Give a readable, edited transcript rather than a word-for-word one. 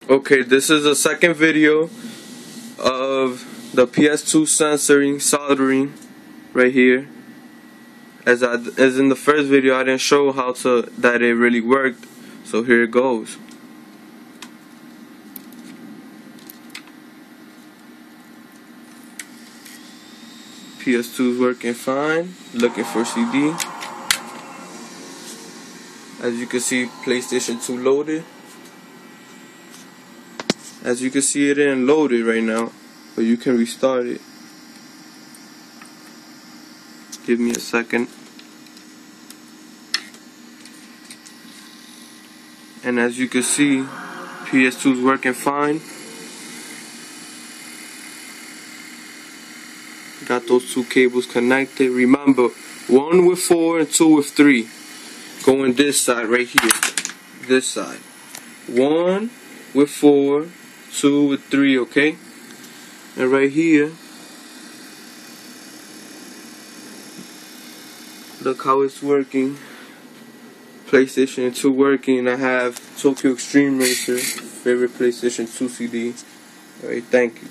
Okay, this is the second video of the PS2 sensoring soldering right here. As in the first video, I didn't show that it really worked, so here it goes. PS2 is working fine. Looking for CD. As you can see, PlayStation 2 loaded. As you can see, it ain't loaded right now, but you can restart it. Give me a second. And as you can see, PS2 is working fine. Got those two cables connected. Remember, 1 with 4 and 2 with 3. Going this side right here. This side. 1 with 4, 2 with 3, okay? And right here, look how it's working. PlayStation 2 working. I have Tokyo Extreme Racer, favorite PlayStation 2 CD. Alright, thank you.